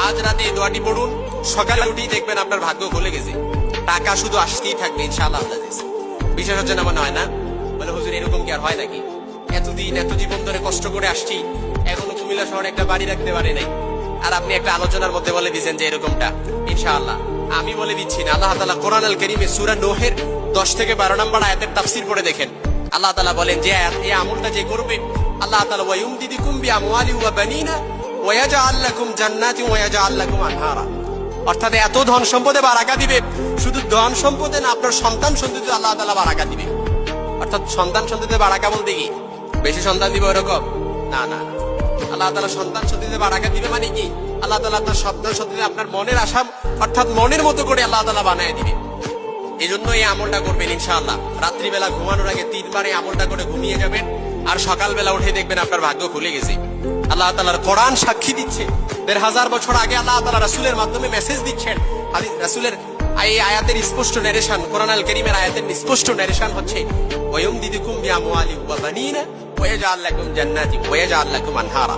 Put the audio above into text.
আজ রাতে এই দোয়াটি পড়ুন, সকালে উঠেই দেখবেন আপনার ভাগ্য খুলে গেছে, টাকা শুধু আসতেই থাকবে ইনশাআল্লাহ। বিশ্বাস হচ্ছে না মনে হয় না? বলে হুজুর এরকম কি আর হয় নাকি? এতদিন এত জীবন ধরে কষ্ট করে আসছি, এখনো কুমিল্লা শহরে একটা বাড়ি রাখতে পারে নাই, আর আপনি একটা আলোচনার মধ্যে বলে দিচ্ছেন যে এরকমটা ইনশাআল্লাহ। আমি বলে দিচ্ছি না, আল্লাহ তাআলা কোরআন আল কারীমে সূরা নূহের 10 থেকে 12 নম্বর আয়াতের তাফসীর পড়ে দেখেন। আল্লাহ তাআলা বলেন যে এই আমলটা যে করবে, আল্লাহ তাআলা ওয়ায়ুমদিদুকুম বিআমওয়ালি ওয়া বানিনা ওয়া ইয়াজআল লাকুম জান্নাতি ওয়া ইয়াজআল লাকুম আনহারা। অর্থাৎ এত ধন সম্পদে বারাকা দিবে, শুধু ধন সম্পদে না, আপনার সন্তান সন্ততিতে আল্লাহ তাআলা বারাকা দিবে। অর্থাৎ সন্তান সন্ততিতে বারাকা বলতে কি বেশি সন্তান দিবে ওরকম না, না, না। আল্লাহ তাআলা সন্তান সন্ততিতে বারাকা দিবে মানে কি, আল্লাহ তাআলা আপনার সন্তান সন্ততিতে আপনার মনের আশা অর্থাৎ মনের মতো করে আল্লাহ তাআলা বানায় দিবে। এই জন্য এই আমলটা করবেন ইনশাআল্লাহ। রাত্রিবেলা ঘুমানোর আগে 3 বার এই আমলটা করে ঘুমিয়ে যাবেন, আর সকালবেলা উঠে দেখবেন আপনার ভাগ্য খুলে গেছে। আল্লাহ তাআলার কোরআন সাক্ষী দিচ্ছে, 1500 বছর আগে আল্লাহ তাআলা রাসূলের মাধ্যমে মেসেজ দিচ্ছেন। রাসূলের এই আয়াতের স্পষ্ট নারেশন, কোরআন আল কারীমের আয়াতের স্পষ্ট নারেশন হচ্ছে ওয়ায়ুমদিদুকুম বিআমওয়ালি ওয়া বানিনা ওয়া ইয়াজআল লাকুম জান্নাতি ওয়া ইয়াজআল লাকুম আনহারা।